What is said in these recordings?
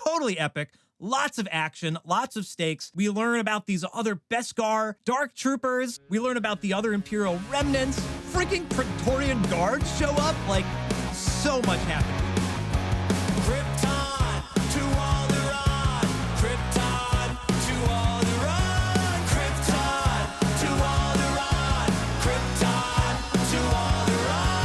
totally epic. Lots of action, lots of stakes. We learn about these other Beskar Dark Troopers. We learn about the other Imperial remnants. Freaking Praetorian Guards show up. Like, so much happening. Krypton to Alderaan. Krypton to Alderaan. Krypton to Alderaan. Krypton to Alderaan.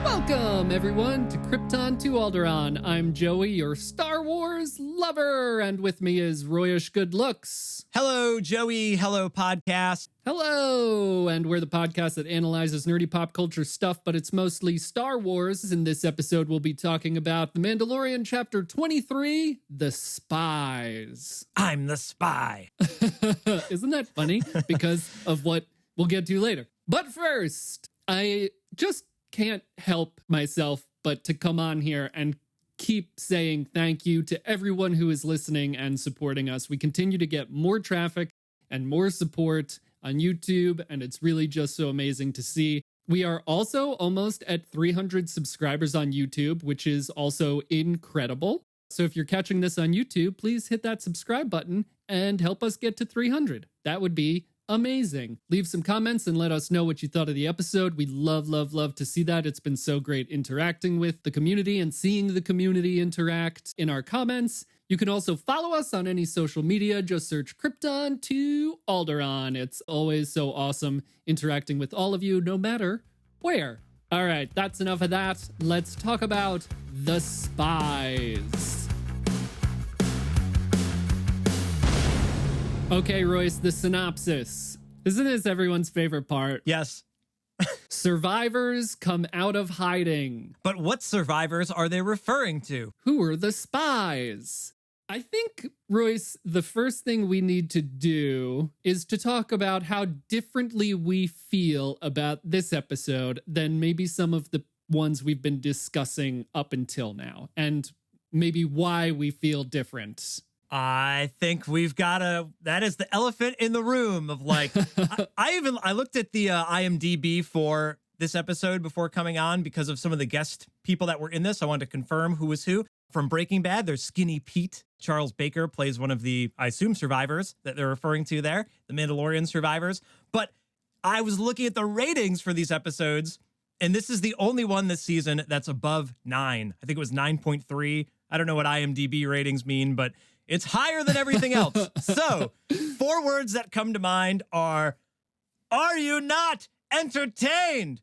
Welcome, everyone, to Krypton to Alderaan. I'm Joey, your Star Wars lover, and with me is Royish Good Looks. Hello, Joey. Hello, podcast. Hello, and we're the podcast that analyzes nerdy pop culture stuff, but it's mostly Star Wars. In this episode, we'll be talking about The Mandalorian Chapter 23, The Spies. I'm the spy. Isn't that funny? Because of what we'll get to later. But first, I just can't help myself but to come on here and keep saying thank you to everyone who is listening and supporting us. We continue to get more traffic and more support on YouTube, and it's really just so amazing to see. We are also almost at 300 subscribers on YouTube, which is also incredible. So if you're catching this on YouTube, please hit that subscribe button and help us get to 300. That would be amazing. Leave some comments and let us know what you thought of the episode. We love to see that. It's been so great interacting with the community and seeing the community interact in our comments. You can also follow us on any social media. Just search Krypton to Alderaan. It's always so awesome interacting with all of you, no matter where. All right, that's enough of that. Let's talk about The Spies. Okay, Royce, the synopsis. Isn't this everyone's favorite part? Yes. Survivors come out of hiding. But what survivors are they referring to? Who are the spies? I think, Royce, the first thing we need to do is to talk about how differently we feel about this episode than maybe some of the ones we've been discussing up until now, and maybe why we feel different. I think we've got that is the elephant in the room of like, I looked at the IMDb for this episode before coming on because of some of the guest people that were in this. I wanted to confirm who was who. From Breaking Bad, there's Skinny Pete. Charles Baker plays one of the, I assume, survivors that they're referring to there, the Mandalorian survivors. But I was looking at the ratings for these episodes, and this is the only one this season that's above 9. I think it was 9.3. I don't know what IMDb ratings mean, but it's higher than everything else. So, 4 words that come to mind are you not entertained?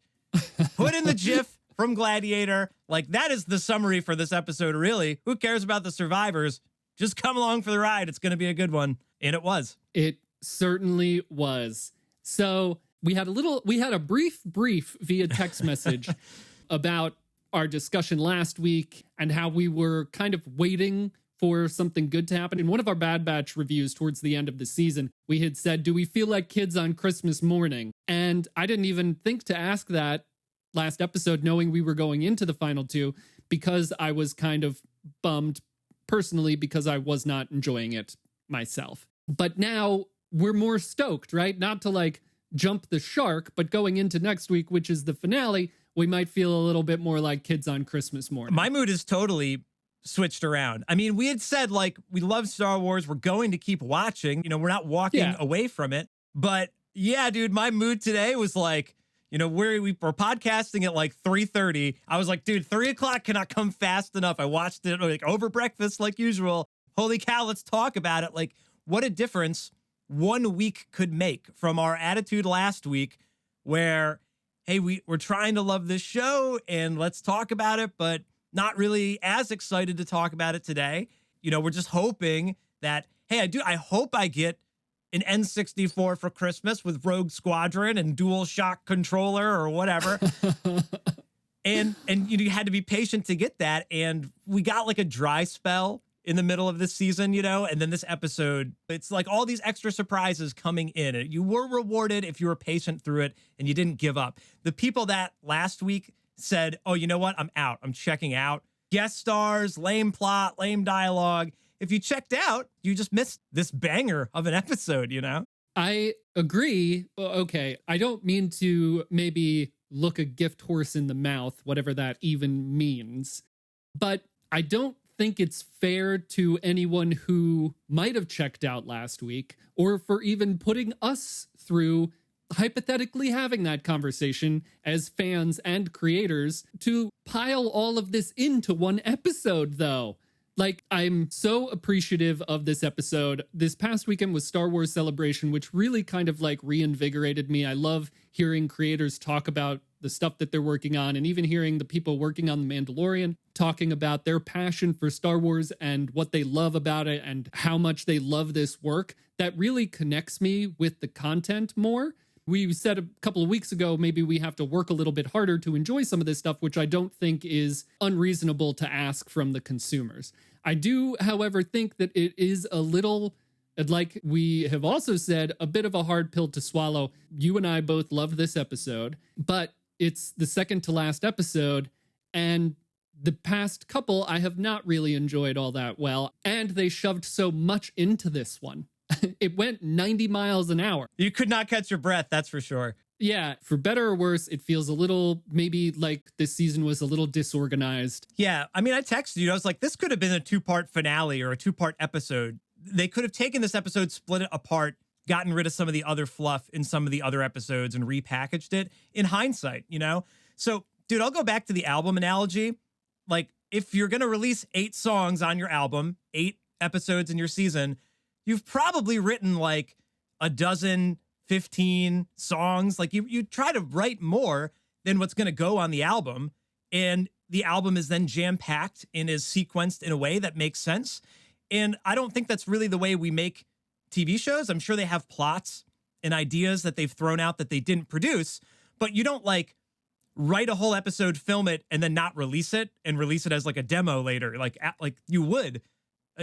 Put in the GIF from Gladiator. Like, that is the summary for this episode, really. Who cares about the survivors? Just come along for the ride. It's going to be a good one. And it was. It certainly was. So, we had a brief via text message about our discussion last week and how we were kind of waiting for something good to happen. In one of our Bad Batch reviews towards the end of the season, we had said, do we feel like kids on Christmas morning? And I didn't even think to ask that last episode, knowing we were going into the final 2, because I was kind of bummed personally because I was not enjoying it myself. But now we're more stoked, right? Not to like jump the shark, but going into next week, which is the finale, we might feel a little bit more like kids on Christmas morning. My mood is totally switched around. I mean, we had said, like, we love Star Wars. We're going to keep watching. You know, we're not walking away from it. But yeah, dude, my mood today was like, you know, we're podcasting at like 3:30. I was like, dude, 3 o'clock cannot come fast enough. I watched it like over breakfast like usual. Holy cow, let's talk about it. Like, what a difference 1 week could make from our attitude last week where, hey, we're trying to love this show and let's talk about it, but not really as excited to talk about it today. You know, we're just hoping that, hey, I hope I get an N64 for Christmas with Rogue Squadron and dual shock controller or whatever. and you had to be patient to get that. And we got like a dry spell in the middle of this season, you know, and then this episode, it's like all these extra surprises coming in. You were rewarded if you were patient through it and you didn't give up. The people that last week said, oh, you know what? I'm out. I'm checking out. Guest stars, lame plot, lame dialogue. If you checked out, you just missed this banger of an episode, you know? I agree. Okay, I don't mean to maybe look a gift horse in the mouth, whatever that even means. But I don't think it's fair to anyone who might have checked out last week, or for even putting us through hypothetically having that conversation as fans and creators, to pile all of this into one episode, though. Like, I'm so appreciative of this episode. This past weekend was Star Wars Celebration, which really kind of like reinvigorated me. I love hearing creators talk about the stuff that they're working on, and even hearing the people working on The Mandalorian talking about their passion for Star Wars and what they love about it and how much they love this work. That really connects me with the content more. We said a couple of weeks ago, maybe we have to work a little bit harder to enjoy some of this stuff, which I don't think is unreasonable to ask from the consumers. I do, however, think that it is a little, like we have also said, a bit of a hard pill to swallow. You and I both love this episode, but it's the second to last episode, and the past couple I have not really enjoyed all that well, and they shoved so much into this one. It went 90 miles an hour. You could not catch your breath, that's for sure. Yeah, for better or worse, it feels a little, maybe like this season was a little disorganized. Yeah, I mean, I texted you. I was like, this could have been a 2-part finale or a 2-part episode. They could have taken this episode, split it apart, gotten rid of some of the other fluff in some of the other episodes and repackaged it in hindsight, you know? So, dude, I'll go back to the album analogy. Like, if you're going to release 8 songs on your album, 8 episodes in your season, you've probably written like a dozen, 15 songs. Like you try to write more than what's going to go on the album. And the album is then jam-packed and is sequenced in a way that makes sense. And I don't think that's really the way we make TV shows. I'm sure they have plots and ideas that they've thrown out that they didn't produce, but you don't like write a whole episode, film it, and then not release it and release it as like a demo later, like you would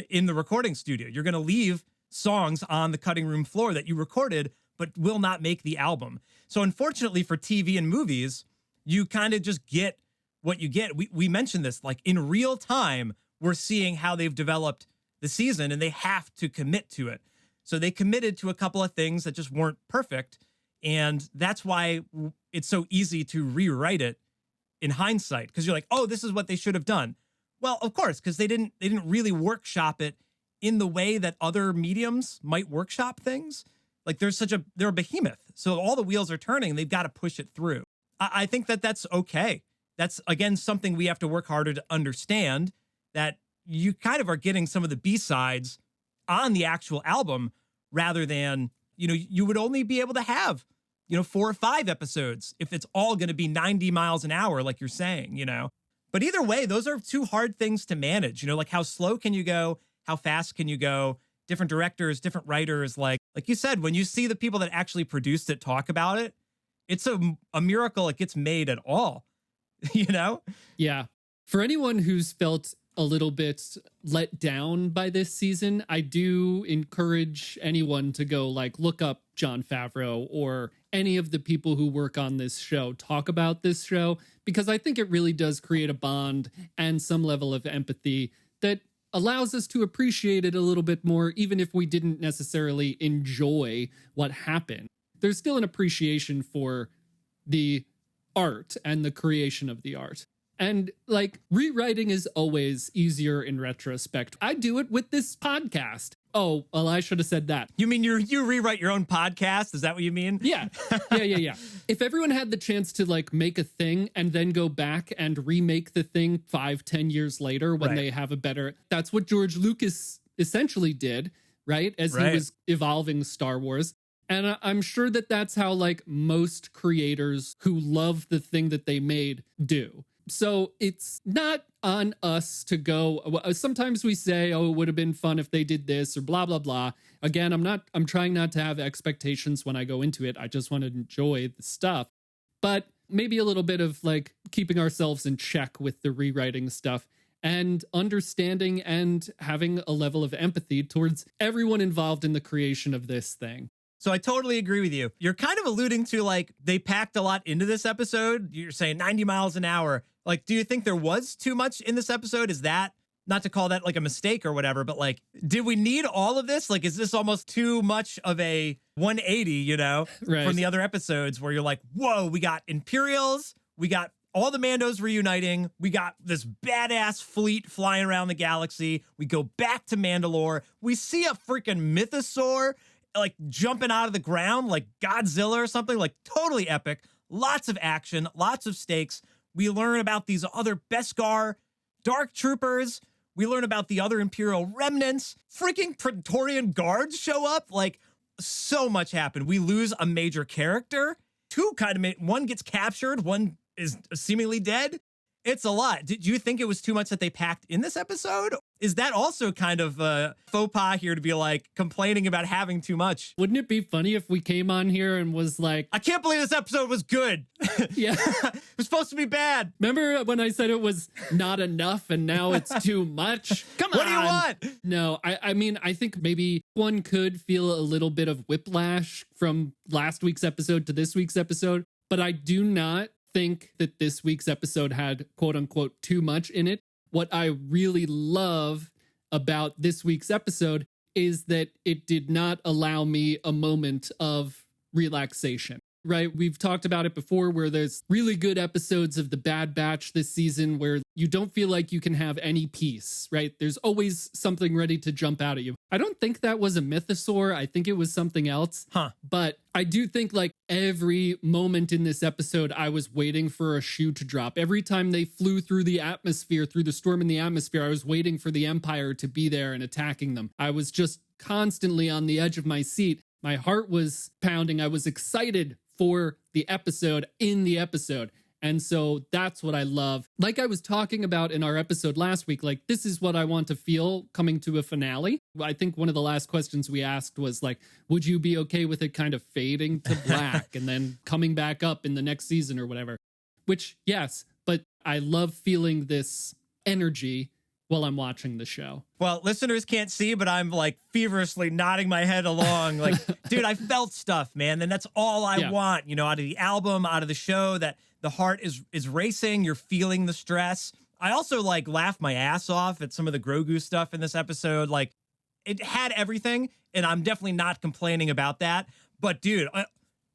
in the recording studio. You're going to leave songs on the cutting room floor that you recorded, but will not make the album. So unfortunately for TV and movies, you kind of just get what you get. We mentioned this, like in real time, we're seeing how they've developed the season, and they have to commit to it. So they committed to a couple of things that just weren't perfect. And that's why it's so easy to rewrite it in hindsight, because you're like, oh, this is what they should have done. Well, of course, because they didn't really workshop it in the way that other mediums might workshop things. Like they're a behemoth. So all the wheels are turning. They've got to push it through. I think that that's okay. That's, again, something we have to work harder to understand, that you kind of are getting some of the B-sides on the actual album rather than, you would only be able to have, 4 or 5 episodes if it's all going to be 90 miles an hour, like you're saying, But either way, those are 2 hard things to manage, like how slow can you go? How fast can you go? Different directors, different writers, like you said, when you see the people that actually produced it talk about it, it's a miracle it gets made at all, Yeah. For anyone who's felt a little bit let down by this season, I do encourage anyone to go look up Jon Favreau or any of the people who work on this show, talk about this show, because I think it really does create a bond and some level of empathy that allows us to appreciate it a little bit more, even if we didn't necessarily enjoy what happened. There's still an appreciation for the art and the creation of the art. And rewriting is always easier in retrospect. I do it with this podcast. Oh, well, I should have said that. You mean you rewrite your own podcast? Is that what you mean? Yeah. If everyone had the chance to make a thing and then go back and remake the thing 5-10 years later when they have a better, that's what George Lucas essentially did, right? As he was evolving Star Wars. And I'm sure that that's how most creators who love the thing that they made do. So it's not on us to go. Sometimes we say, oh, it would have been fun if they did this or blah, blah, blah. Again, I'm trying not to have expectations when I go into it. I just want to enjoy the stuff. But maybe a little bit of keeping ourselves in check with the rewriting stuff and understanding and having a level of empathy towards everyone involved in the creation of this thing. So I totally agree with you. You're kind of alluding to they packed a lot into this episode. You're saying 90 miles an hour. Do you think there was too much in this episode? Is that, not to call that a mistake or whatever, but did we need all of this? Is this almost too much of a 180, Right. from the other episodes where you're whoa, we got Imperials, we got all the Mandos reuniting. We got this badass fleet flying around the galaxy. We go back to Mandalore. We see a freaking mythosaur like jumping out of the ground like Godzilla or something, like totally epic. Lots of action, lots of stakes. We learn about these other Beskar dark troopers. We learn about the other Imperial remnants. Freaking Praetorian guards show up. Like, so much happened. We lose a major character. One gets captured. One is seemingly dead. It's a lot. Did you think it was too much that they packed in this episode? Is that also kind of a faux pas here to be like complaining about having too much? Wouldn't it be funny if we came on here and was like, I can't believe this episode was good. Yeah. It was supposed to be bad. Remember when I said it was not enough and now it's too much? Come on. What do you want? No, I mean, I think maybe one could feel a little bit of whiplash from last week's episode to this week's episode, but I do not think that this week's episode had quote unquote too much in it. What I really love about this week's episode is that it did not allow me a moment of relaxation, right? We've talked about it before where there's really good episodes of The Bad Batch this season where you don't feel like you can have any peace, right? There's always something ready to jump out at you. I don't think that was a mythosaur. I think it was something else. But I do think like every moment in this episode, I was waiting for a shoe to drop. Every time they flew through the atmosphere, through the storm in the atmosphere, I was waiting for the Empire to be there and attacking them. I was just constantly on the edge of my seat. My heart was pounding. I was excited for the episode in the episode. And so that's what I love. Like I was talking about in our episode last week, like this is what I want to feel coming to a finale. I think one of the last questions we asked was like, would you be okay with it kind of fading to black and then coming back up in the next season or whatever? Which, yes, but I love feeling this energy while I'm watching the show. Well, listeners can't see, but I'm like feverishly nodding my head along. Like, dude, I felt stuff, man. And that's all I want, you know, out of the album, out of the show, that the heart is racing. You're feeling the stress. I also like laughed my ass off at some of the Grogu stuff in this episode. Like it had everything, and I'm definitely not complaining about that. But dude,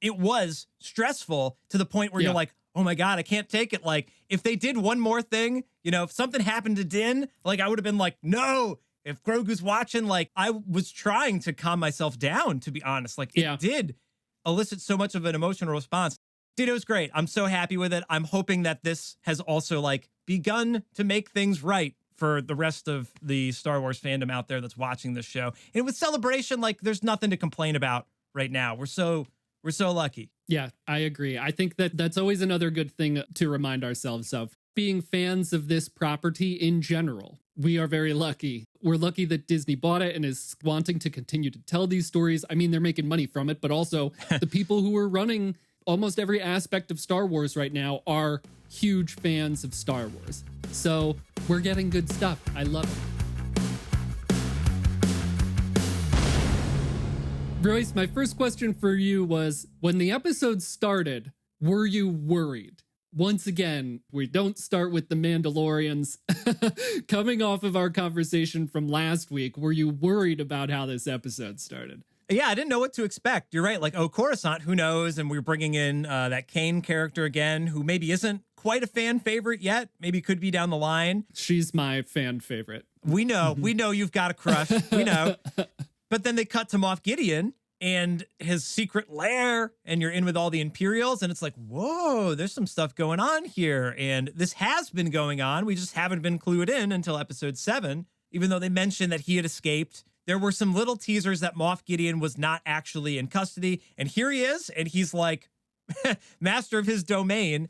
it was stressful to the point where you're like, oh my God, I can't take it. Like if they did one more thing, you know, if something happened to Din, like I would have been like, no. If Grogu's watching, like I was trying to calm myself down, to be honest. Like it did elicit so much of an emotional response. Dude, it was great. I'm so happy with it. I'm hoping that this has also like begun to make things right for the rest of the Star Wars fandom out there that's watching this show. And with Celebration, like there's nothing to complain about right now. We're so lucky. Yeah, I agree. I think that that's always another good thing to remind ourselves of. Being fans of this property in general, we are very lucky. We're lucky that Disney bought it and is wanting to continue to tell these stories. I mean, they're making money from it, but also the people who are running almost every aspect of Star Wars right now are huge fans of Star Wars. So we're getting good stuff. I love it. Royce, my first question for you was, when the episode started, were you worried? Once again, we don't start with the Mandalorians. Coming off of our conversation from last week, were you worried about how this episode started? Yeah, I didn't know what to expect. You're right. Like, oh, Coruscant, who knows? And we're bringing in that Kane character again, who maybe isn't quite a fan favorite yet. Maybe could be down the line. She's my fan favorite. We know. We know you've got a crush. We know. But then they cut to Moff Gideon and his secret lair, and you're in with all the Imperials, and it's like, whoa, there's some stuff going on here. And this has been going on. We just haven't been clued in until episode 7, even though they mentioned that he had escaped. There were some little teasers that Moff Gideon was not actually in custody. And here he is, and he's like master of his domain.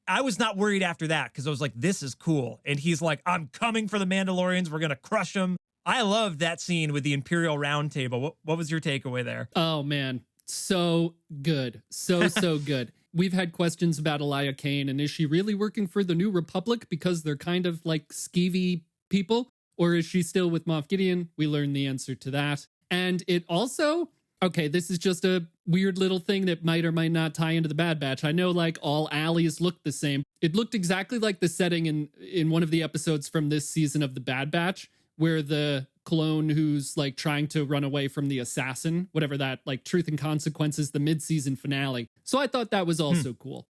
I was not worried after that because I was like, this is cool. And he's like, I'm coming for the Mandalorians. We're going to crush them. I loved that scene with the Imperial Round Table. What was your takeaway there? Oh, man. So good. So good. We've had questions about Elia Kane, and is she really working for the New Republic because they're kind of like skeevy people? Or is she still with Moff Gideon? We learned the answer to that. And it also, okay, this is just a weird little thing that might or might not tie into the Bad Batch. I know like all alleys look the same. It looked exactly like the setting in one of the episodes from this season of the Bad Batch, where the clone who's like trying to run away from the assassin, whatever that, like Truth and Consequences, the mid-season finale. So I thought that was also cool.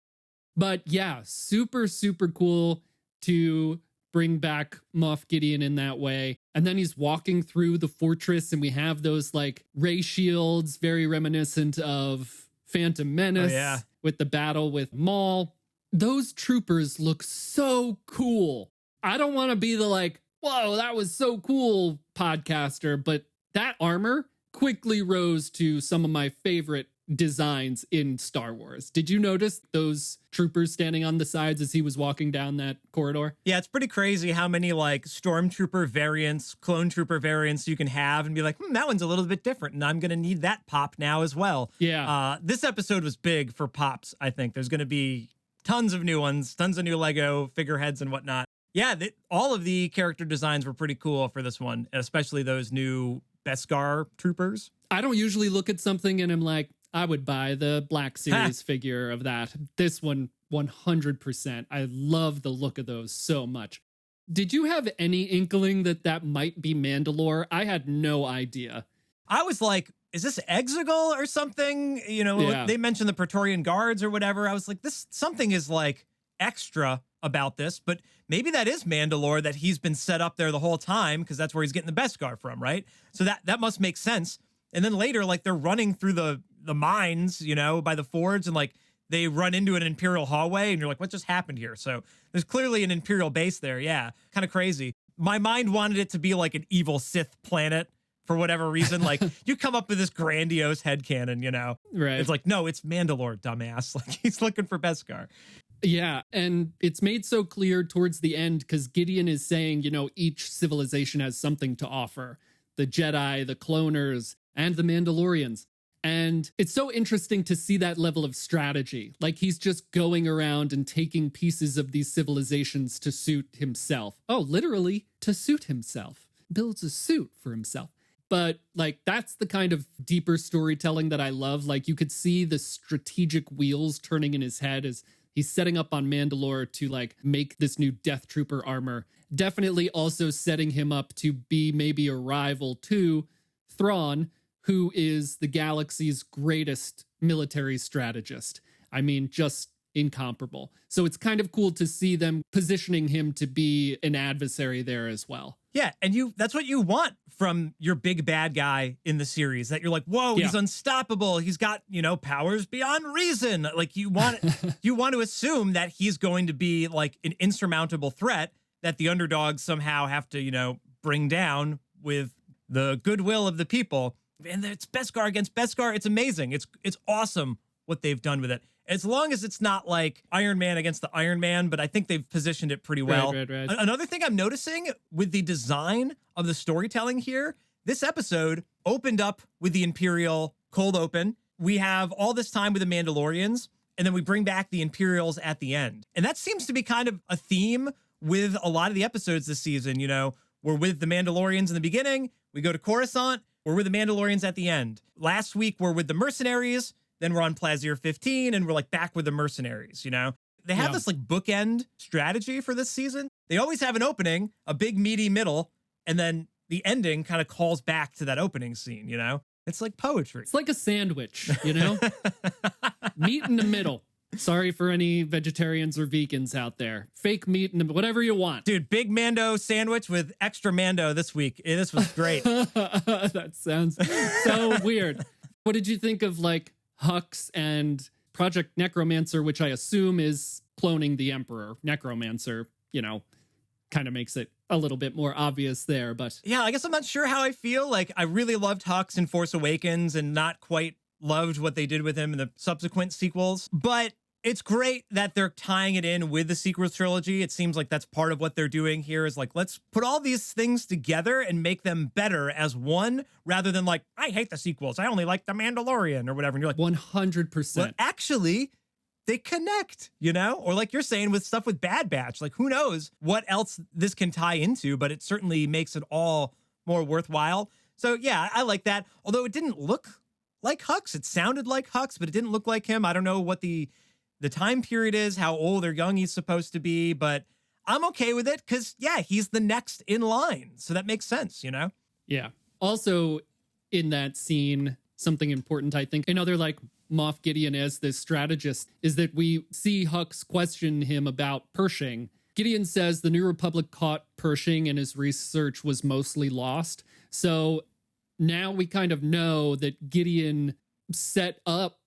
But yeah, super, super cool to bring back Moff Gideon in that way. And then he's walking through the fortress and we have those like ray shields, very reminiscent of Phantom Menace with the battle with Maul. Those troopers look so cool. I don't want to be the like, whoa, that was so cool podcaster, but that armor quickly rose to some of my favorite designs in Star Wars. Did you notice those troopers standing on the sides as he was walking down that corridor? Yeah, it's pretty crazy how many like stormtrooper variants, clone trooper variants you can have and be like, that one's a little bit different and I'm going to need that pop now as well. Yeah. This episode was big for pops, I think. There's going to be tons of new ones, tons of new Lego figureheads and whatnot. Yeah, all of the character designs were pretty cool for this one, especially those new Beskar troopers. I don't usually look at something and I'm like, I would buy the Black Series figure of that. This one, 100%. I love the look of those so much. Did you have any inkling that that might be Mandalore? I had no idea. I was like, is this Exegol or something? You know, they mentioned the Praetorian Guards or whatever. I was like, something is like extra about this, but maybe that is Mandalore, that he's been set up there the whole time because that's where he's getting the Beskar from, right? So that must make sense. And then later, like they're running through the mines, you know, by the fords, and like they run into an Imperial hallway and you're like, what just happened here? So there's clearly an Imperial base there. Yeah, kind of crazy. My mind wanted it to be like an evil Sith planet for whatever reason. Like you come up with this grandiose headcanon, you know? Right. It's like, no, it's Mandalore, dumbass. Like he's looking for Beskar. Yeah, and it's made so clear towards the end because Gideon is saying, you know, each civilization has something to offer. The Jedi, the cloners, and the Mandalorians. And it's so interesting to see that level of strategy. Like he's just going around and taking pieces of these civilizations to suit himself. Oh, literally to suit himself. Builds a suit for himself. But like that's the kind of deeper storytelling that I love. Like you could see the strategic wheels turning in his head as he's setting up on Mandalore to like make this new Death Trooper armor. Definitely also setting him up to be maybe a rival to Thrawn, who is the galaxy's greatest military strategist. I mean, just incomparable. So it's kind of cool to see them positioning him to be an adversary there as well. Yeah, and that's what you want from your big bad guy in the series, that you're like, whoa, he's unstoppable. He's got, you know, powers beyond reason. Like you want to assume that he's going to be like an insurmountable threat that the underdogs somehow have to, you know, bring down with the goodwill of the people. And it's Beskar against Beskar. It's amazing. It's awesome what they've done with it. As long as it's not like Iron Man against the Iron Man, but I think they've positioned it pretty well. Right. Another thing I'm noticing with the design of the storytelling here, this episode opened up with the Imperial cold open. We have all this time with the Mandalorians, and then we bring back the Imperials at the end. And that seems to be kind of a theme with a lot of the episodes this season. You know, we're with the Mandalorians in the beginning, we go to Coruscant, we're with the Mandalorians at the end. Last week, we're with the mercenaries, then we're on Plazier 15, and we're like back with the mercenaries, you know? They have this like bookend strategy for this season. They always have an opening, a big meaty middle, and then the ending kind of calls back to that opening scene, you know? It's like poetry. It's like a sandwich, you know? Meat in the middle. Sorry for any vegetarians or vegans out there. Fake meat and whatever you want. Dude, big Mando sandwich with extra Mando this week. This was great. That sounds so weird. What did you think of like Hux and Project Necromancer, which I assume is cloning the Emperor? Necromancer, you know, kind of makes it a little bit more obvious there, but yeah, I guess I'm not sure how I feel. Like I really loved Hux in Force Awakens and not quite loved what they did with him in the subsequent sequels, but it's great that they're tying it in with the sequel trilogy. It seems like that's part of what they're doing here is like, let's put all these things together and make them better as one, rather than like, I hate the sequels, I only like The Mandalorian or whatever. And you're like, 100%. Well, actually, they connect, you know? Or like you're saying with stuff with Bad Batch, like who knows what else this can tie into, but it certainly makes it all more worthwhile. So yeah, I like that. Although it didn't look like Hux. It sounded like Hux, but it didn't look like him. I don't know what the time period is, how old or young he's supposed to be, but I'm okay with it because, yeah, he's the next in line. So that makes sense, you know? Yeah. Also, in that scene, something important, I think, another like Moff Gideon as this strategist is that we see Hux question him about Pershing. Gideon says the New Republic caught Pershing and his research was mostly lost. So now we kind of know that Gideon set up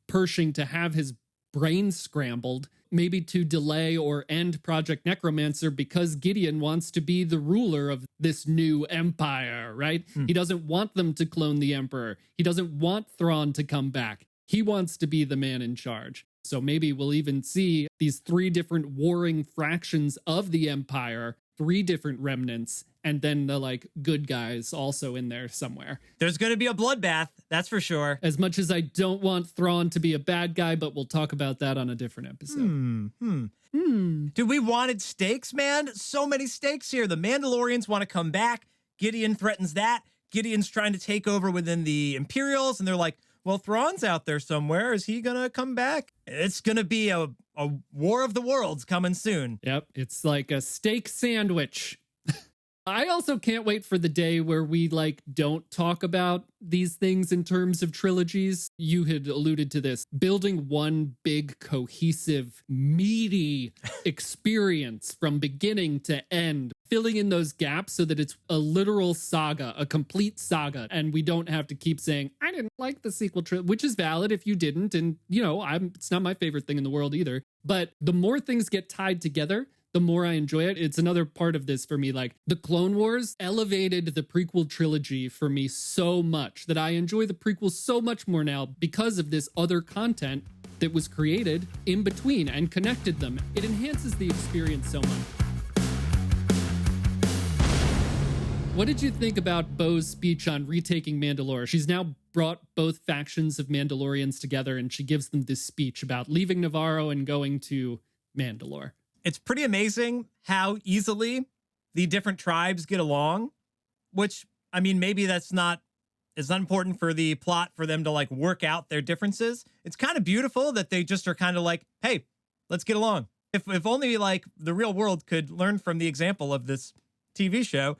Pershing to have his brain scrambled, maybe to delay or end Project Necromancer because Gideon wants to be the ruler of this new empire, right? He doesn't want them to clone the Emperor. He doesn't want Thrawn to come back. He wants to be the man in charge. So maybe we'll even see these 3 different warring fractions of the Empire, 3 different remnants, and then the like good guys also in there somewhere. There's going to be a bloodbath, that's for sure. As much as I don't want Thrawn to be a bad guy, but we'll talk about that on a different episode. Dude, we wanted stakes, man. So many stakes here. The Mandalorians want to come back. Gideon threatens that. Gideon's trying to take over within the Imperials, and they're like, well, Thrawn's out there somewhere. Is he going to come back? It's going to be a war of the worlds coming soon. Yep, it's like a steak sandwich. I also can't wait for the day where we like don't talk about these things in terms of trilogies. You had alluded to this, building one big cohesive meaty experience from beginning to end, filling in those gaps so that it's a literal saga, a complete saga. And we don't have to keep saying, I didn't like the sequel trilogy, which is valid if you didn't. And you know, it's not my favorite thing in the world either. But the more things get tied together, the more I enjoy it. It's another part of this for me. Like the Clone Wars elevated the prequel trilogy for me so much that I enjoy the prequels so much more now because of this other content that was created in between and connected them. It enhances the experience so much. What did you think about Bo's speech on retaking Mandalore? She's now brought both factions of Mandalorians together and she gives them this speech about leaving Navarro and going to Mandalore. It's pretty amazing how easily the different tribes get along, which, I mean, maybe it's not important for the plot for them to like work out their differences. It's kind of beautiful that they just are kind of like, hey, let's get along. If only like the real world could learn from the example of this TV show.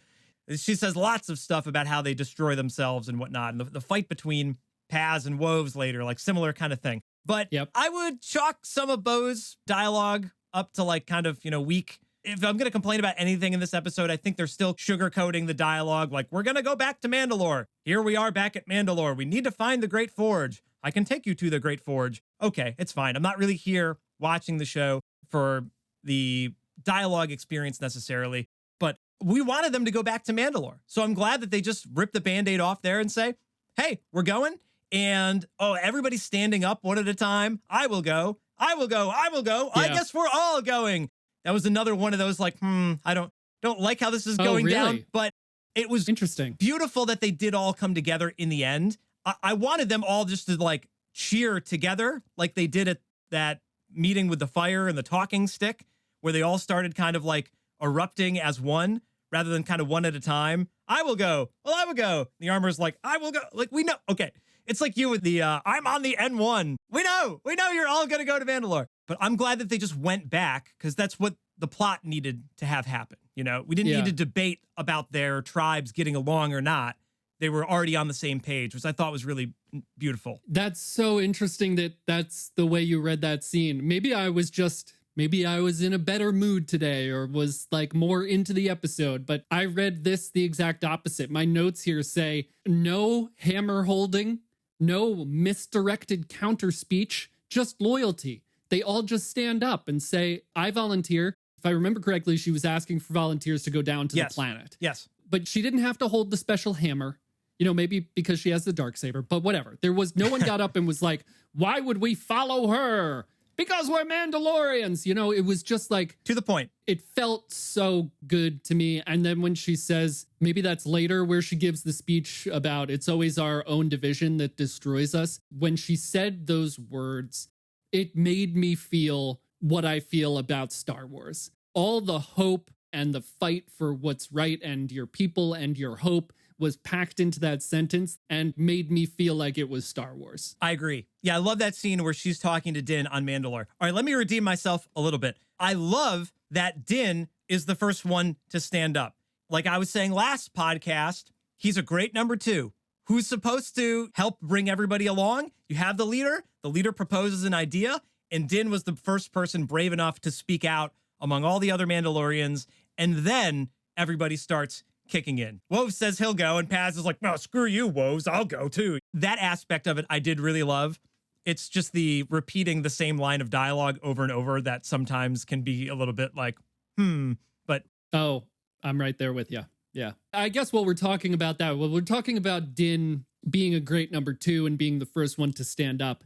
She says lots of stuff about how they destroy themselves and whatnot. And the fight between Paz and Woves later, like similar kind of thing. But I would chalk some of Bo's dialogue up to like kind of, you know, weak. If I'm going to complain about anything in this episode, I think they're still sugarcoating the dialogue. Like, we're going to go back to Mandalore. Here we are back at Mandalore. We need to find the Great Forge. I can take you to the Great Forge. Okay, it's fine. I'm not really here watching the show for the dialogue experience necessarily, but we wanted them to go back to Mandalore. So I'm glad that they just ripped the Band-Aid off there and say, hey, we're going. And, oh, everybody's standing up one at a time. I will go. I will go. I will go. Yeah. I guess we're all going. That was another one of those like, I don't like how this is going down, but it was interesting. Beautiful that they did all come together in the end. I wanted them all just to like cheer together like they did at that meeting with the fire and the talking stick where they all started kind of like erupting as one rather than kind of one at a time. I will go. Well, I will go. The armor's like, I will go. Like, we know. Okay. It's like you with the, I'm on the N1. We know you're all going to go to Mandalore. But I'm glad that they just went back because that's what the plot needed to have happen. You know, we didn't need to debate about their tribes getting along or not. They were already on the same page, which I thought was really beautiful. That's so interesting that that's the way you read that scene. Maybe I was in a better mood today or was like more into the episode, but I read this the exact opposite. My notes here say no hammer holding, no misdirected counter speech, just loyalty. They all just stand up and say, I volunteer. If I remember correctly, she was asking for volunteers to go down to the planet. Yes. But she didn't have to hold the special hammer. You know, maybe because she has the Darksaber, but whatever. No one got up and was like, why would we follow her? Because we're Mandalorians. You know, it was just like... to the point. It felt so good to me. And then when she says, maybe that's later where she gives the speech about it's always our own division that destroys us. When she said those words, it made me feel what I feel about Star Wars. All the hope and the fight for what's right and your people and your hope was packed into that sentence and made me feel like it was Star Wars. I agree. Yeah, I love that scene where she's talking to Din on Mandalore. All right, let me redeem myself a little bit. I love that Din is the first one to stand up. Like I was saying last podcast, he's a great number 2. who's supposed to help bring everybody along? You have the leader proposes an idea, and Din was the first person brave enough to speak out among all the other Mandalorians, and then everybody starts kicking in. Wove says he'll go, and Paz is like, well, screw you, Woves, I'll go too. That aspect of it I did really love. It's just the repeating the same line of dialogue over and over that sometimes can be a little bit like, but. Oh, I'm right there with you. Yeah. I guess while we're talking about that, we're talking about Din being a great number 2 and being the first one to stand up.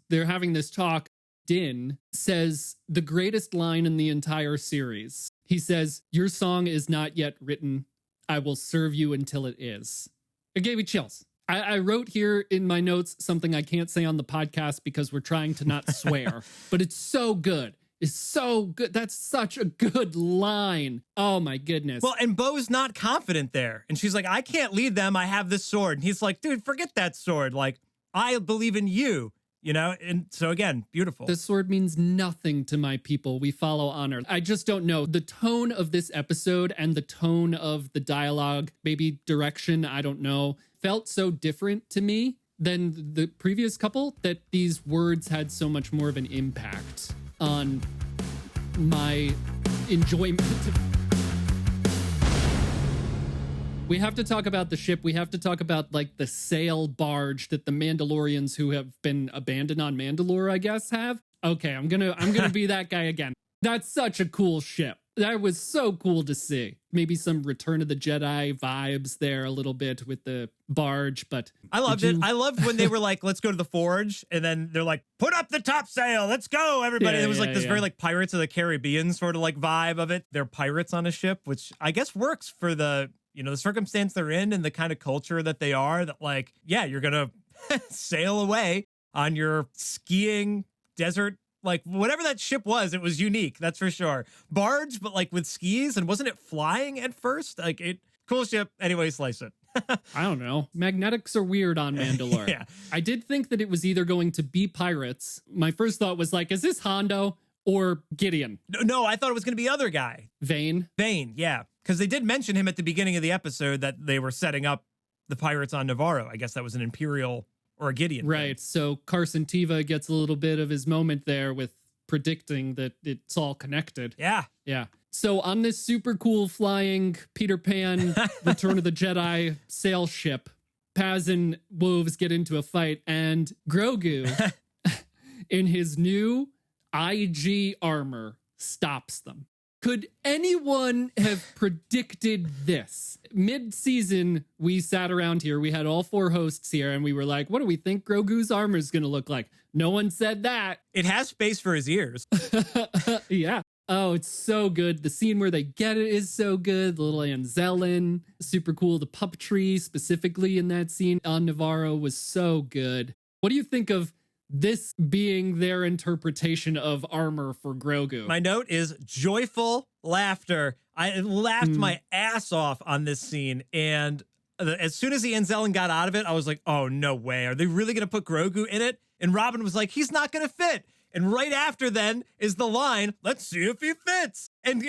They're having this talk. Din says the greatest line in the entire series. He says, your song is not yet written. I will serve you until it is. It gave me chills. I wrote here in my notes something I can't say on the podcast because we're trying to not swear, but it's so good. It's so good. That's such a good line. Oh my goodness. Well, and Bo's not confident there. And she's like, I can't lead them. I have this sword. And he's like, dude, forget that sword. Like, I believe in you, you know? And so again, beautiful. The sword means nothing to my people. We follow honor. I just don't know. The tone of this episode and the tone of the dialogue, maybe direction, I don't know, felt so different to me than the previous couple that these words had so much more of an impact on my enjoyment. We have to talk about the ship. We have to talk about like the sail barge that the Mandalorians who have been abandoned on Mandalore, I guess, have. Okay, I'm gonna be that guy again. That's such a cool ship. That was so cool to see. Maybe some Return of the Jedi vibes there a little bit with the barge, but I loved it. I loved when they were like, let's go to the forge. And then they're like, put up the topsail. Let's go, everybody. Yeah, it was like this yeah. very like Pirates of the Caribbean sort of like vibe of it. They're pirates on a ship, which I guess works for the, you know, the circumstance they're in and the kind of culture that they are, that like, yeah, you're going to sail away on your skiing desert. Like whatever that ship was, it was unique. That's for sure. Barge, but like with skis, and wasn't it flying at first? Like it, cool ship. Anyway, slice it. I don't know. Magnetics are weird on Mandalore. Yeah. I did think that it was either going to be pirates. My first thought was like, is this Hondo or Gideon? No, I thought it was going to be other guy. Vane. Yeah. Because they did mention him at the beginning of the episode that they were setting up the pirates on Navarro. I guess that was an Imperial or a Gideon. Right. So Carson Teva gets a little bit of his moment there with predicting that it's all connected. Yeah. Yeah. So on this super cool flying Peter Pan Return of the Jedi sail ship, Paz and Wolves get into a fight, and Grogu in his new IG armor stops them. Could anyone have predicted this? Mid-season, we sat around here. We had all 4 hosts here, and we were like, what do we think Grogu's armor is going to look like? No one said that. It has space for his ears. Yeah. Oh, it's so good. The scene where they get it is so good. The little Anzelin, super cool. The puppetry specifically in that scene on Navarro was so good. What do you think of this being their interpretation of armor for Grogu? My note is joyful laughter. I laughed my ass off on this scene. And as soon as the Anzelin got out of it, I was like, oh, no way. Are they really going to put Grogu in it? And Robin was like, he's not going to fit. And right after then is the line, let's see if he fits. And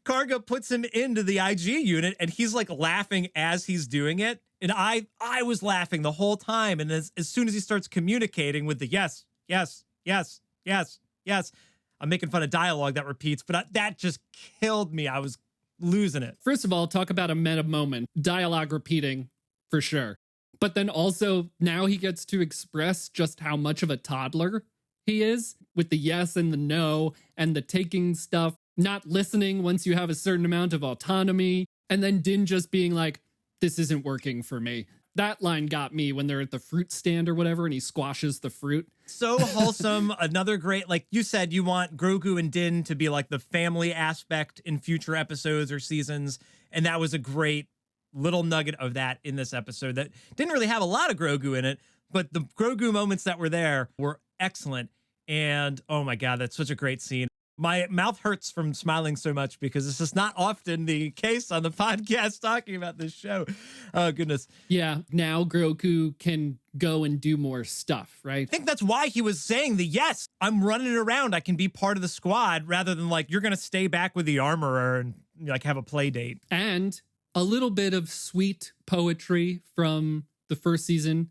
Karga puts him into the IG unit, and he's like laughing as he's doing it. And I was laughing the whole time. And as soon as he starts communicating with the yes, yes, yes, yes, yes, I'm making fun of dialogue that repeats, but that just killed me. I was losing it. First of all, talk about a meta moment. Dialogue repeating, for sure. But then also, now he gets to express just how much of a toddler he is with the yes and the no and the taking stuff, not listening once you have a certain amount of autonomy, and then Din just being like, this isn't working for me. That line got me when they're at the fruit stand or whatever, and he squashes the fruit. So wholesome. Another great, like you said, you want Grogu and Din to be like the family aspect in future episodes or seasons. And that was a great little nugget of that in this episode that didn't really have a lot of Grogu in it, but the Grogu moments that were there were excellent. And oh my God, that's such a great scene. My mouth hurts from smiling so much because this is not often the case on the podcast talking about this show. Oh, goodness. Yeah, now Grogu can go and do more stuff, right? I think that's why he was saying the yes, I'm running around. I can be part of the squad rather than like, you're going to stay back with the armorer and like have a play date. And a little bit of sweet poetry from the first season,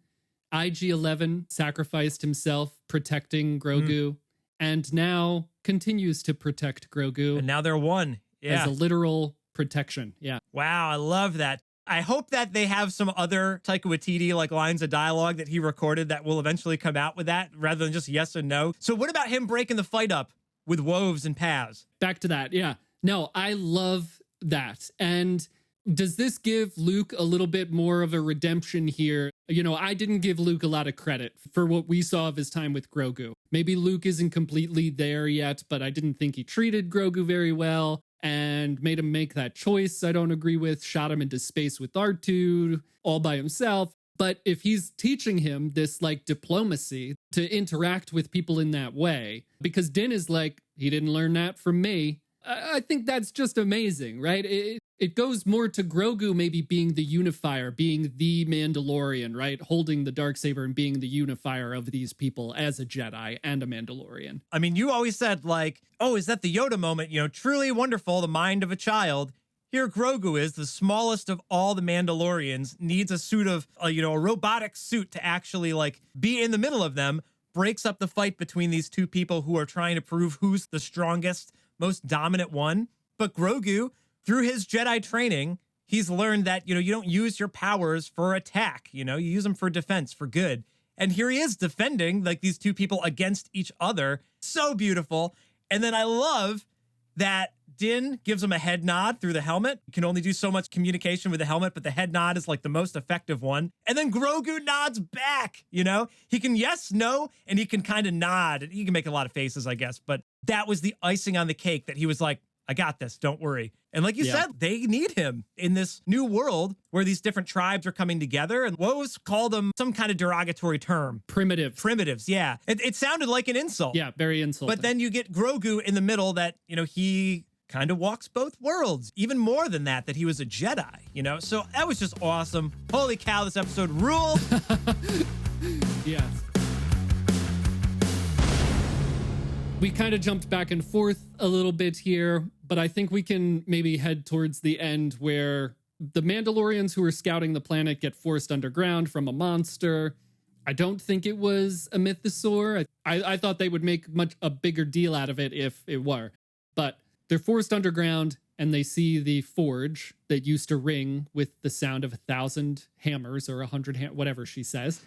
IG-11 sacrificed himself protecting Grogu and now continues to protect Grogu. And now they're one. Yeah. As a literal protection. Yeah. Wow, I love that. I hope that they have some other Taika Waititi like lines of dialogue that he recorded that will eventually come out with that rather than just yes and no. So what about him breaking the fight up with Woves and Paz? Back to that. Yeah. No, I love that. And does this give Luke a little bit more of a redemption here? You know, I didn't give Luke a lot of credit for what we saw of his time with Grogu. Maybe Luke isn't completely there yet, but I didn't think he treated Grogu very well and made him make that choice I don't agree with, shot him into space with R2 all by himself. But if he's teaching him this like diplomacy to interact with people in that way, because Din is like, he didn't learn that from me. I think that's just amazing, right? It goes more to Grogu maybe being the unifier, being the Mandalorian, right? Holding the Darksaber and being the unifier of these people as a Jedi and a Mandalorian. I mean, you always said like, oh, is that the Yoda moment? You know, truly wonderful, the mind of a child. Here Grogu is, the smallest of all the Mandalorians, needs a suit of, a robotic suit to actually like be in the middle of them, breaks up the fight between these two people who are trying to prove who's the strongest, most dominant one. But Grogu, through his Jedi training, he's learned that, you don't use your powers for attack. You use them for defense, for good. And here he is defending like these two people against each other. So beautiful. And then I love that Din gives him a head nod through the helmet. You can only do so much communication with the helmet, but the head nod is like the most effective one. And then Grogu nods back, He can yes, no, and he can kind of nod. He can make a lot of faces, I guess. But that was the icing on the cake that he was like, I got this, don't worry. And like you said, they need him in this new world where these different tribes are coming together. And Woves called them some kind of derogatory term. Primitives, yeah. It sounded like an insult. Yeah, very insulting. But then you get Grogu in the middle that, he kind of walks both worlds. Even more than that he was a Jedi, So that was just awesome. Holy cow, this episode ruled. Yes. We kind of jumped back and forth a little bit here, but I think we can maybe head towards the end where the Mandalorians who are scouting the planet get forced underground from a monster. I don't think it was a mythosaur. I thought they would make a bigger deal out of it if it were. But they're forced underground and they see the forge that used to ring with the sound of 1,000 hammers or 100, whatever she says.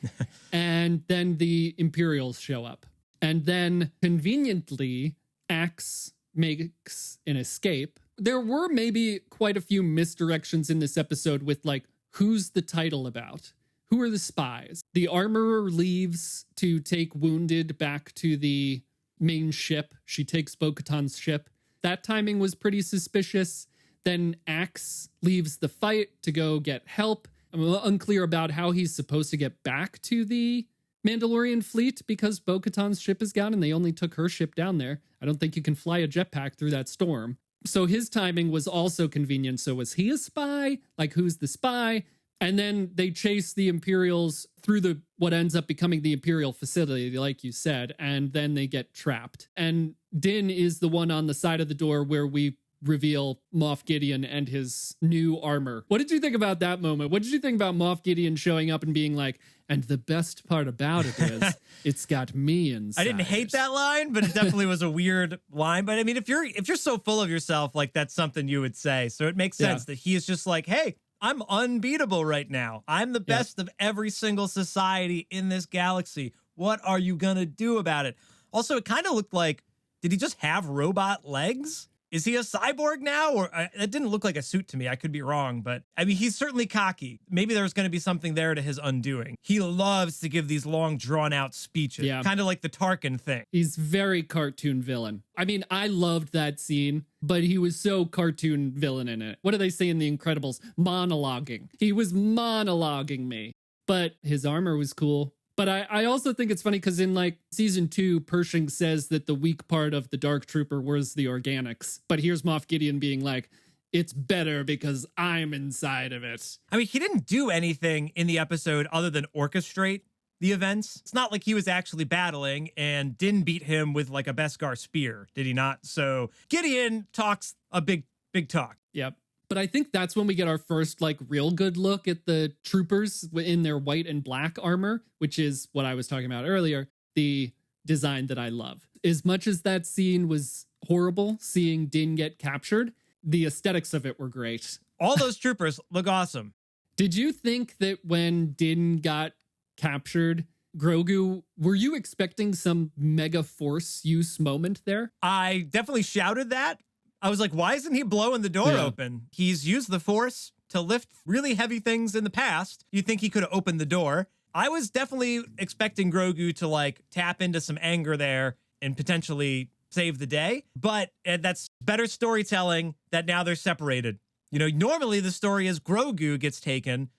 And then the Imperials show up. And then, conveniently, Axe makes an escape. There were maybe quite a few misdirections in this episode with, like, who's the title about? Who are the spies? The armorer leaves to take Wounded back to the main ship. She takes Bo-Katan's ship. That timing was pretty suspicious. Then Axe leaves the fight to go get help. I'm a little unclear about how he's supposed to get back to the Mandalorian fleet because Bo-Katan's ship is gone and they only took her ship down there. I don't think you can fly a jetpack through that storm. So his timing was also convenient. So was he a spy? Like, who's the spy? And then they chase the Imperials through what ends up becoming the Imperial facility, like you said, and then they get trapped. And Din is the one on the side of the door where we reveal Moff Gideon and his new armor. What did you think about that moment? What did you think about Moff Gideon showing up and being like, and the best part about it is it's got me inside. I didn't hate that line, but it definitely was a weird line. But I mean, if you're so full of yourself, like that's something you would say. So it makes sense that he is just like, hey, I'm unbeatable right now. I'm the best of every single society in this galaxy. What are you gonna do about it? Also, it kind of looked like, did he just have robot legs? Is he a cyborg now? Or it didn't look like a suit to me. I could be wrong, but I mean, he's certainly cocky. Maybe there's going to be something there to his undoing. He loves to give these long, drawn-out speeches, kind of like the Tarkin thing. He's very cartoon villain. I mean, I loved that scene, but he was so cartoon villain in it. What do they say in The Incredibles? Monologuing. He was monologuing me, but his armor was cool. But I also think it's funny because in like season 2, Pershing says that the weak part of the Dark Trooper was the organics. But here's Moff Gideon being like, it's better because I'm inside of it. I mean, he didn't do anything in the episode other than orchestrate the events. It's not like he was actually battling and didn't beat him with like a Beskar spear, did he not? So Gideon talks a big talk. Yep. But I think that's when we get our first like real good look at the troopers in their white and black armor, which is what I was talking about earlier, the design that I love. As much as that scene was horrible, seeing Din get captured, the aesthetics of it were great. All those troopers look awesome. Did you think that when Din got captured, Grogu, were you expecting some mega force use moment there? I definitely shouted that. I was like, why isn't he blowing the door open? He's used the force to lift really heavy things in the past. You think he could have opened the door. I was definitely expecting Grogu to like tap into some anger there and potentially save the day. But that's better storytelling that now they're separated. You know, normally the story is Grogu gets taken,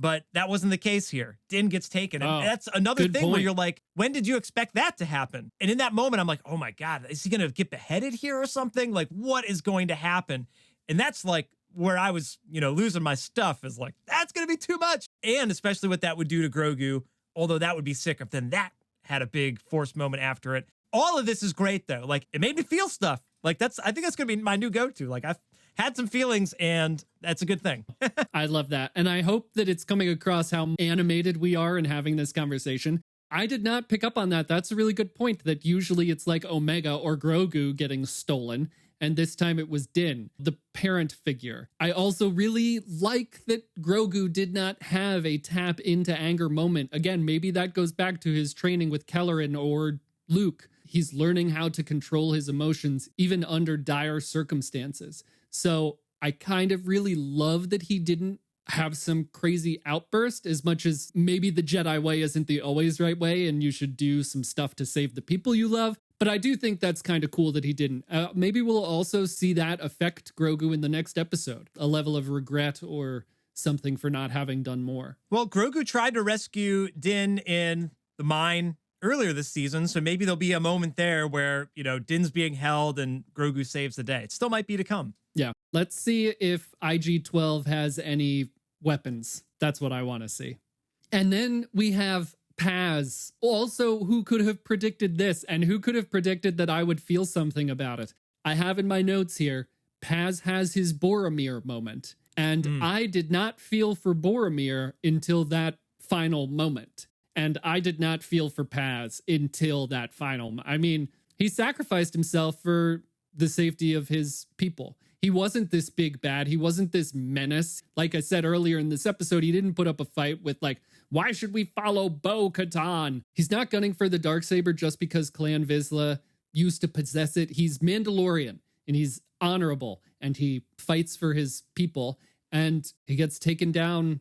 but that wasn't the case here. Din gets taken. And that's another thing where you're like, when did you expect that to happen? And in that moment, I'm like, oh my God, is he going to get beheaded here or something? Like, what is going to happen? And that's like where I was, you know, losing my stuff, is like, that's going to be too much. And especially what that would do to Grogu, although that would be sick if then that had a big force moment after it. All of this is great though. Like, it made me feel stuff. Like, I think that's going to be my new go-to. Like, I've had some feelings, and that's a good thing. I love that. And I hope that it's coming across how animated we are in having this conversation. I did not pick up on that. That's a really good point, that usually it's like Omega or Grogu getting stolen, and this time it was Din, the parent figure. I also really like that Grogu did not have a tap into anger moment. Again, maybe that goes back to his training with Kelleran or Luke. He's learning how to control his emotions, even under dire circumstances. So I kind of really love that he didn't have some crazy outburst, as much as maybe the Jedi way isn't the always right way and you should do some stuff to save the people you love. But I do think that's kind of cool that he didn't. Maybe we'll also see that affect Grogu in the next episode, a level of regret or something for not having done more. Well, Grogu tried to rescue Din in the mine earlier this season, so maybe there'll be a moment there where, you know, Din's being held and Grogu saves the day. It still might be to come. Yeah. Let's see if IG-12 has any weapons. That's what I want to see. And then we have Paz. Also, who could have predicted this? And who could have predicted that I would feel something about it? I have in my notes here, Paz has his Boromir moment. And I did not feel for Boromir until that final moment. And I did not feel for Paz until that final. I mean, he sacrificed himself for the safety of his people. He wasn't this big bad. He wasn't this menace. Like I said earlier in this episode, he didn't put up a fight with like, why should we follow Bo-Katan? He's not gunning for the Darksaber just because Clan Vizsla used to possess it. He's Mandalorian and he's honorable and he fights for his people, and he gets taken down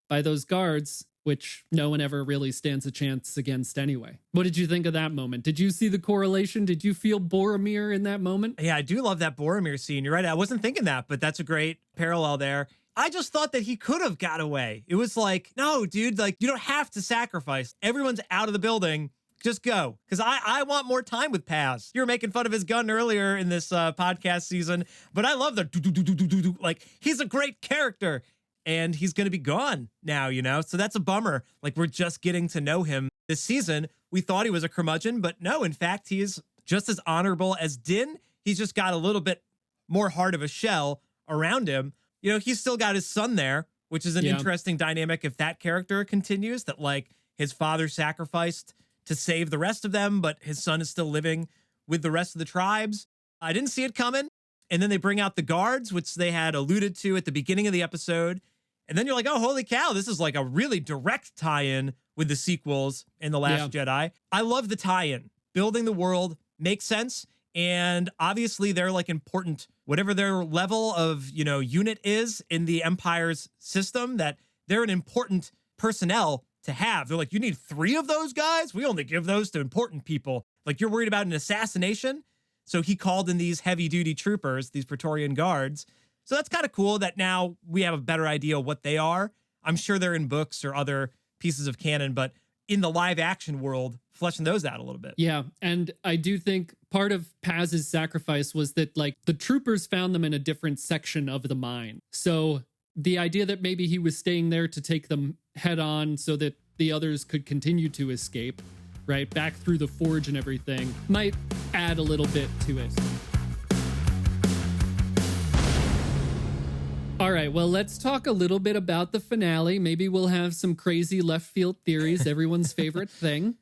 by those guards, which no one ever really stands a chance against anyway. What did you think of that moment? Did you see the correlation? Did you feel Boromir in that moment? Yeah, I do love that Boromir scene. You're right. I wasn't thinking that, but that's a great parallel there. I just thought that he could have got away. It was like, no, dude, like, you don't have to sacrifice. Everyone's out of the building. Just go. Because I want more time with Paz. You were making fun of his gun earlier in this podcast season, but I love the like, he's a great character. And he's going to be gone now, you know? So that's a bummer. Like, we're just getting to know him this season. We thought he was a curmudgeon, but no, in fact, he is just as honorable as Din. He's just got a little bit more heart of a shell around him. You know, he's still got his son there, which is an interesting dynamic if that character continues, that like his father sacrificed to save the rest of them, but his son is still living with the rest of the tribes. I didn't see it coming. And then they bring out the guards, which they had alluded to at the beginning of the episode. And then you're like, oh, holy cow, this is like a really direct tie-in with the sequels in The Last Jedi. I love the tie-in. Building the world makes sense. And obviously they're like important, whatever their level of, you know, unit is in the Empire's system, that they're an important personnel to have. They're like, you need 3 of those guys? We only give those to important people. Like, you're worried about an assassination? So he called in these heavy-duty troopers, these Praetorian guards. So that's kind of cool that now we have a better idea of what they are. I'm sure they're in books or other pieces of canon, but in the live-action world, fleshing those out a little bit. Yeah, and I do think part of Paz's sacrifice was that, like, the troopers found them in a different section of the mine. So the idea that maybe he was staying there to take them head-on so that the others could continue to escape, right, back through the forge and everything, might add a little bit to it. right, well, let's talk a little bit about the finale. Maybe we'll have some crazy left field theories, everyone's favorite thing.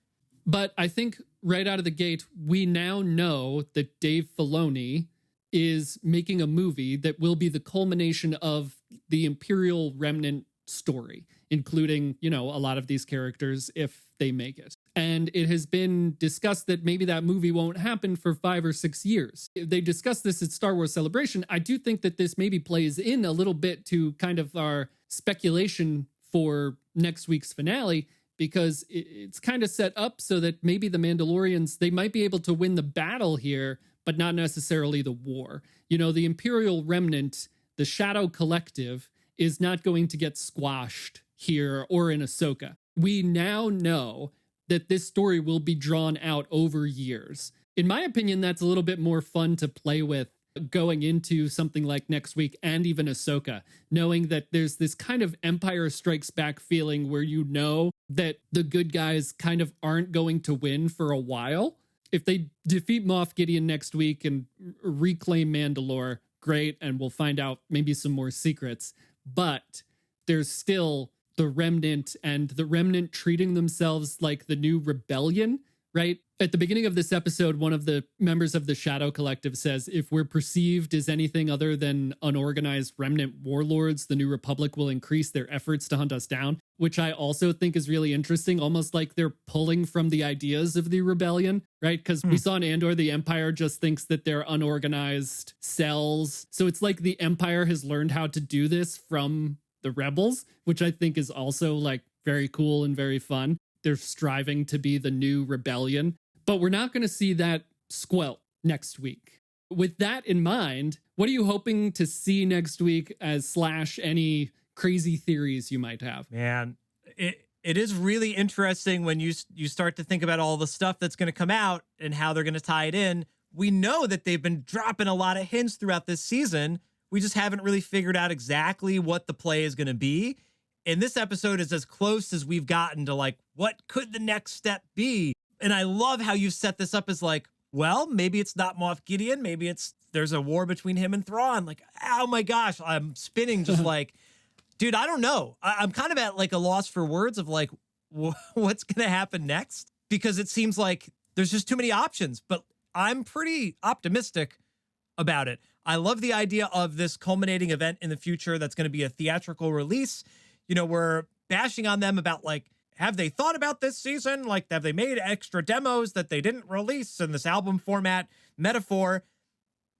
But I think right out of the gate, we now know that Dave Filoni is making a movie that will be the culmination of the Imperial Remnant story, including, you know, a lot of these characters if they make it. And it has been discussed that maybe that movie won't happen for 5 or 6 years. They discussed this at Star Wars Celebration. I do think that this maybe plays in a little bit to kind of our speculation for next week's finale, because it's kind of set up so that maybe the Mandalorians, they might be able to win the battle here, but not necessarily the war. You know, the Imperial Remnant, the Shadow Collective, is not going to get squashed here or in Ahsoka. We now know that this story will be drawn out over years. In my opinion, that's a little bit more fun to play with going into something like next week and even Ahsoka, knowing that there's this kind of Empire Strikes Back feeling where you know that the good guys kind of aren't going to win for a while. If they defeat Moff Gideon next week and reclaim Mandalore, great, and we'll find out maybe some more secrets. But there's still the Remnant, and the Remnant treating themselves like the new rebellion, right? At the beginning of this episode, one of the members of the Shadow Collective says, if we're perceived as anything other than unorganized Remnant warlords, the New Republic will increase their efforts to hunt us down, which I also think is really interesting, almost like they're pulling from the ideas of the rebellion, right? Because we saw in Andor, the Empire just thinks that they're unorganized cells. So it's like the Empire has learned how to do this from the rebels, which I think is also like very cool and very fun. They're striving to be the new rebellion, but we're not going to see that squelch next week. With that in mind, what are you hoping to see next week as / any crazy theories you might have? Man, it is really interesting when you start to think about all the stuff that's going to come out and how they're going to tie it in. We know that they've been dropping a lot of hints throughout this season. We just haven't really figured out exactly what the play is going to be. And this episode is as close as we've gotten to like, what could the next step be? And I love how you set this up as like, well, maybe it's not Moff Gideon. Maybe there's a war between him and Thrawn. Like, oh my gosh, I'm spinning just like, dude, I don't know. I'm kind of at like a loss for words of like, what's going to happen next? Because it seems like there's just too many options, but I'm pretty optimistic about it. I love the idea of this culminating event in the future that's going to be a theatrical release. You know, we're bashing on them about like, have they thought about this season? Like, have they made extra demos that they didn't release in this album format metaphor?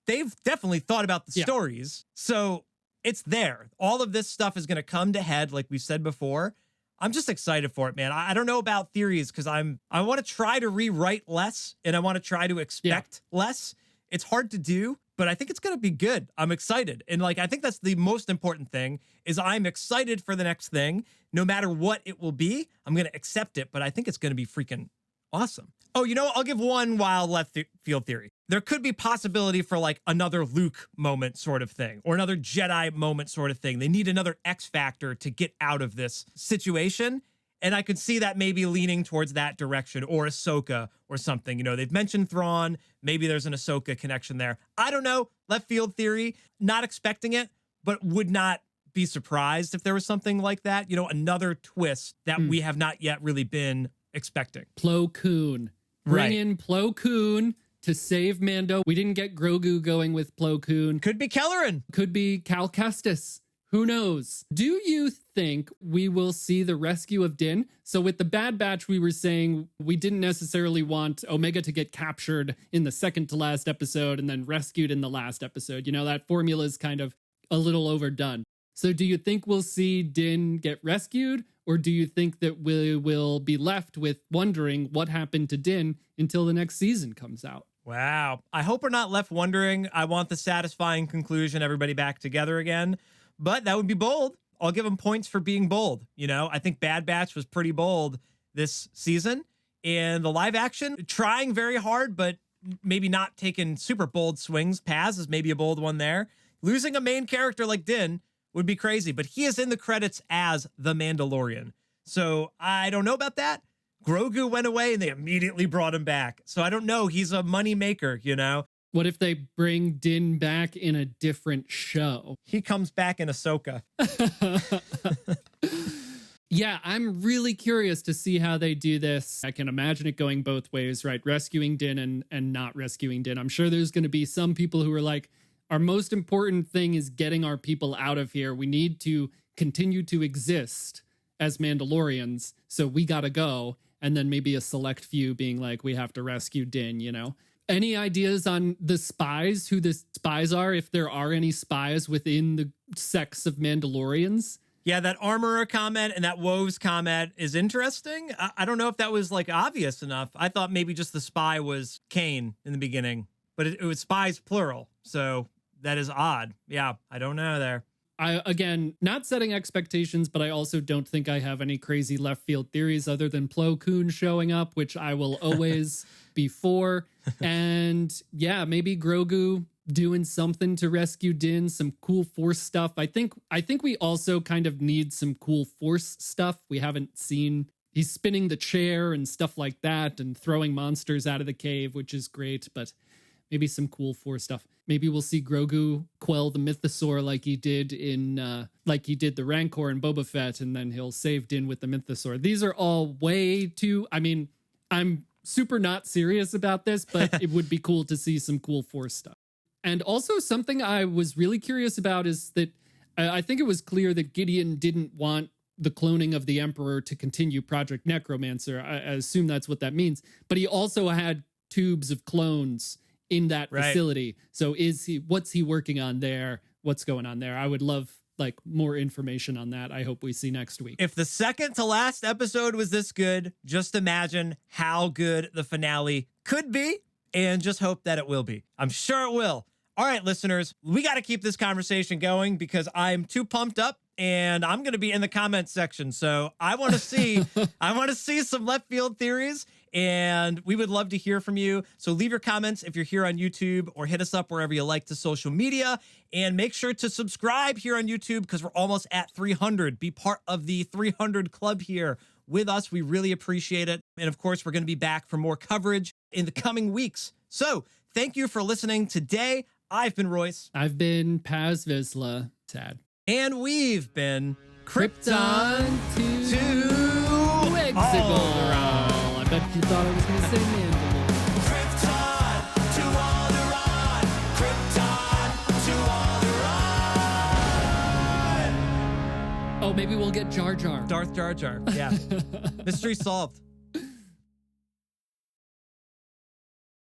They've definitely thought about the stories. So it's there. All of this stuff is going to come to head, like we said before. I'm just excited for it, man. I don't know about theories because I want to try to rewrite less and I want to try to expect less. It's hard to do, but I think it's going to be good. I'm excited. And like, I think that's the most important thing is I'm excited for the next thing. No matter what it will be, I'm going to accept it, but I think it's going to be freaking awesome. Oh, you know, I'll give one wild left field theory. There could be possibility for like another Luke moment sort of thing or another Jedi moment sort of thing. They need another X factor to get out of this situation. And I could see that maybe leaning towards that direction or Ahsoka or something. You know, they've mentioned Thrawn. Maybe there's an Ahsoka connection there. I don't know. Left field theory. Not expecting it, but would not be surprised if there was something like that. You know, another twist that we have not yet really been expecting. Plo Koon. Bring in Plo Koon to save Mando. We didn't get Grogu going with Plo Koon. Could be Kelleran. Could be Cal Kestis. Who knows? Do you think we will see the rescue of Din? So with the Bad Batch, we were saying we didn't necessarily want Omega to get captured in the second to last episode and then rescued in the last episode. You know, that formula is kind of a little overdone. So do you think we'll see Din get rescued? Or do you think that we will be left with wondering what happened to Din until the next season comes out? Wow. I hope we're not left wondering. I want the satisfying conclusion, everybody back together again. But that would be bold. I'll give them points for being bold. You know, I think Bad Batch was pretty bold this season. And the live action, trying very hard, but maybe not taking super bold swings. Paz is maybe a bold one there. Losing a main character like Din would be crazy, but he is in the credits as the Mandalorian. So I don't know about that. Grogu went away and they immediately brought him back. So I don't know. He's a money maker, you know? What if they bring Din back in a different show? He comes back in Ahsoka. Yeah, I'm really curious to see how they do this. I can imagine it going both ways, right? Rescuing Din and not rescuing Din. I'm sure there's going to be some people who are like, our most important thing is getting our people out of here. We need to continue to exist as Mandalorians, so we gotta go. And then maybe a select few being like, we have to rescue Din, you know? Any ideas on the spies, who the spies are, if there are any spies within the sects of Mandalorians? Yeah, that armorer comment and that Woves comment is interesting. I don't know if that was like obvious enough. I thought maybe just the spy was Kane in the beginning, but it was spies plural. So that is odd. Yeah, I don't know there. I, again, not setting expectations, but I also don't think I have any crazy left field theories other than Plo Koon showing up, which I will always be for. And yeah, maybe Grogu doing something to rescue Din, some cool Force stuff. I think we also kind of need some cool Force stuff. We haven't seen. He's spinning the chair and stuff like that and throwing monsters out of the cave, which is great, but maybe some cool Force stuff. Maybe we'll see Grogu quell the Mythosaur like he did the Rancor in Boba Fett, and then he'll save Din with the Mythosaur. These are all way too, I mean, I'm super not serious about this, but it would be cool to see some cool Force stuff. And also something I was really curious about is that I think it was clear that Gideon didn't want the cloning of the Emperor to continue Project Necromancer. I assume that's what that means. But he also had tubes of clones in that facility. So what's he working on there? What's going on there? I would love like more information on that. I hope we see next week. If the second to last episode was this good, just imagine how good the finale could be, and just hope that it will be. I'm sure it will. All right, listeners, we got to keep this conversation going because I'm too pumped up and I'm going to be in the comments section. So I want to see, some left field theories, and we would love to hear from you. So leave your comments if you're here on YouTube, or hit us up wherever you like to social media, and make sure to subscribe here on YouTube because we're almost at 300. Be part of the 300 club here with us. We really appreciate it. And of course, we're going to be back for more coverage in the coming weeks. So thank you for listening today. I've been Royce. I've been Paz Vizsla. Sad. And we've been Krypton to Exegol. I bet you thought I was going to say Mandalore. Krypton to Alderaan. Krypton to Alderaan. Oh, maybe we'll get Jar Jar. Darth Jar Jar. Yeah. Mystery solved.